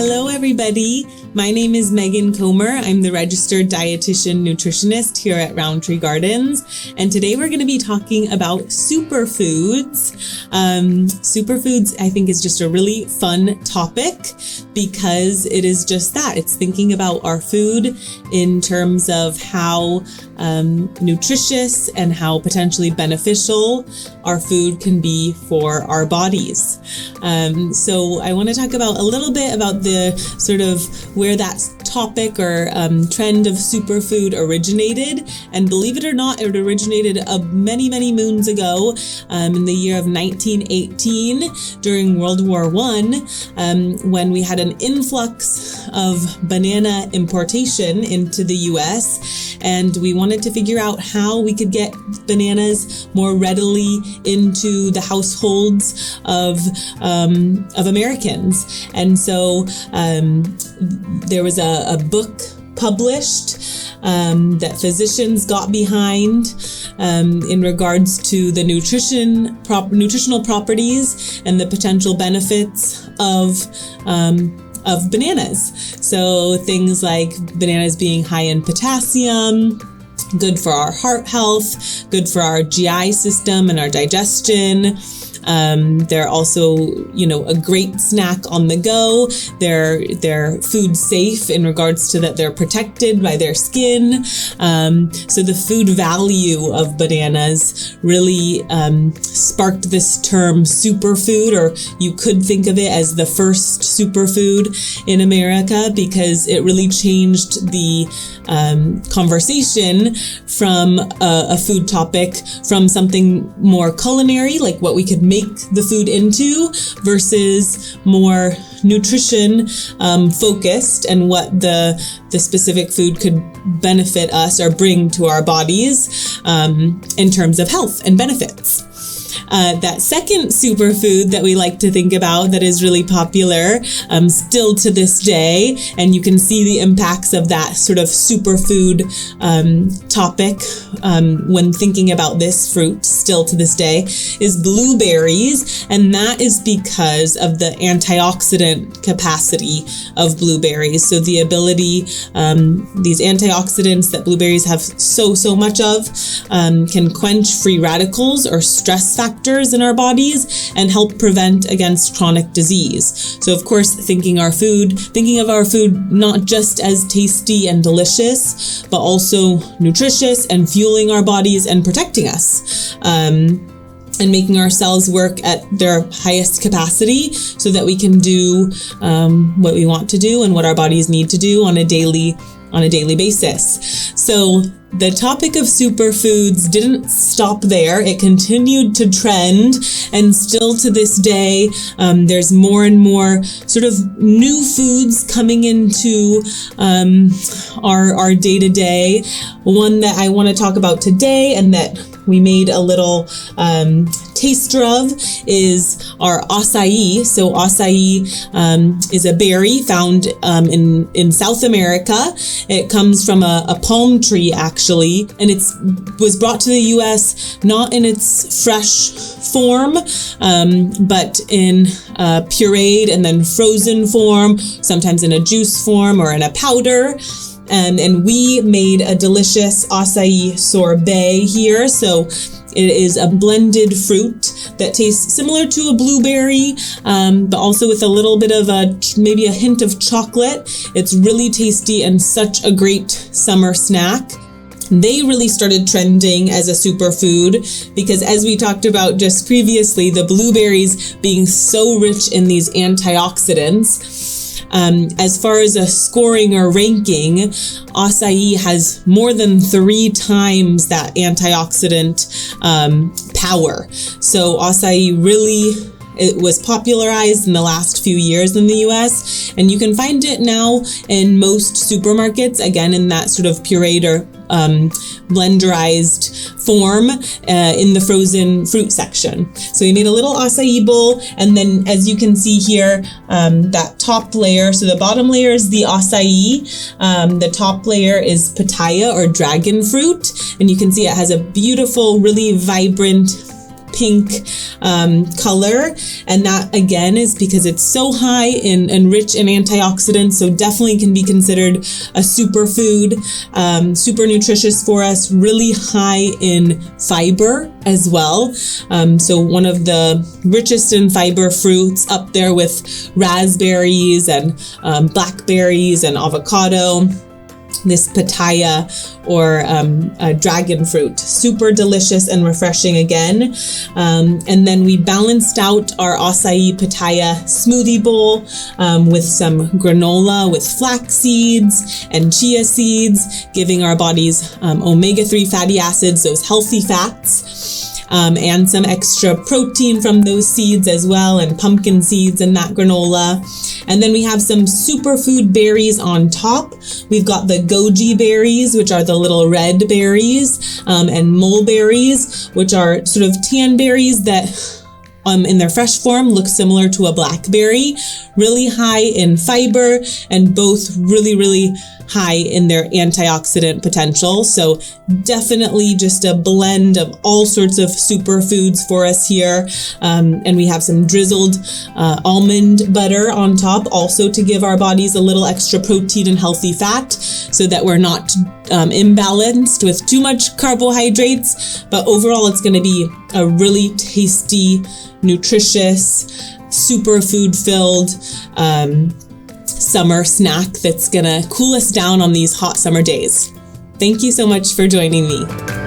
Hello, everybody. My name is Megan Comer. I'm the registered dietitian nutritionist here at Roundtree Gardens. And today we're going to be talking about superfoods. Superfoods, I think, is just a really fun topic because it is just that. It's thinking about our food in terms of how nutritious and how potentially beneficial our food can be for our bodies. So I want to talk about a little bit about the sort of where that topic or trend of superfood originated. And believe it or not, it originated many moons ago in the year of 1918 during World War I, when we had an influx of banana importation into the US, and we wanted to figure out how we could get bananas more readily into the households of Americans. And so there was a book published that physicians got behind in regards to the nutritional properties and the potential benefits of bananas. So things like bananas being high in potassium, good for our heart health, good for our GI system and our digestion. They're also, a great snack on the go. They're food safe in regards to that they're protected by their skin. So the food value of bananas really sparked this term superfood, or you could think of it as the first superfood in America, because it really changed the conversation from a food topic from something more culinary, like what we could make the food into, versus more nutrition focused and what the specific food could benefit us or bring to our bodies in terms of health and benefits. That second superfood that we like to think about that is really popular still to this day, and you can see the impacts of that sort of superfood topic when thinking about this fruit still to this day, is blueberries. And that is because of the antioxidant capacity of blueberries. So the ability, these antioxidants that blueberries have so much of can quench free radicals or stress factors in our bodies and help prevent against chronic disease. So of course, thinking of our food not just as tasty and delicious, but also nutritious and fueling our bodies and protecting us. And making our cells work at their highest capacity so that we can do what we want to do and what our bodies need to do on a daily basis. So the topic of superfoods didn't stop there. It continued to trend, and still to this day, there's more and more sort of new foods coming into our day-to-day. One that I want to talk about today, and that we made a little taster of, is our acai. So acai is a berry found in South America. It comes from a palm tree, actually, and it was brought to the US not in its fresh form, but in pureed and then frozen form, sometimes in a juice form or in a powder. And we made a delicious acai sorbet here. So it is a blended fruit that tastes similar to a blueberry, but also with a little bit of maybe a hint of chocolate. It's really tasty and such a great summer snack. They really started trending as a superfood because, as we talked about just previously, the blueberries being so rich in these antioxidants. As far as a scoring or ranking, acai has more than 3 times that antioxidant power. So acai really, it was popularized in the last few years in the US, and you can find it now in most supermarkets, again in that sort of pureed or blenderized form in the frozen fruit section. So we made a little acai bowl, and then as you can see here, that top layer, so the bottom layer is the acai, the top layer is pitaya or dragon fruit, and you can see it has a beautiful, really vibrant pink color. And that again is because it's so high and rich in antioxidants. So definitely can be considered a superfood, super nutritious for us, really high in fiber as well. So one of the richest in fiber fruits, up there with raspberries and blackberries and avocado. This pitaya or dragon fruit, super delicious and refreshing again. And then we balanced out our acai pitaya smoothie bowl with some granola with flax seeds and chia seeds, giving our bodies omega-3 fatty acids, those healthy fats. And some extra protein from those seeds as well, and pumpkin seeds in that granola. And then we have some superfood berries on top. We've got the goji berries, which are the little red berries, and mulberries, which are sort of tan berries that in their fresh form look similar to a blackberry, really high in fiber and both really, really high in their antioxidant potential. So definitely just a blend of all sorts of superfoods for us here. And we have some drizzled almond butter on top also to give our bodies a little extra protein and healthy fat so that we're not imbalanced with too much carbohydrates. But overall, it's going to be a really tasty, nutritious, superfood filled summer snack that's gonna cool us down on these hot summer days. Thank you so much for joining me.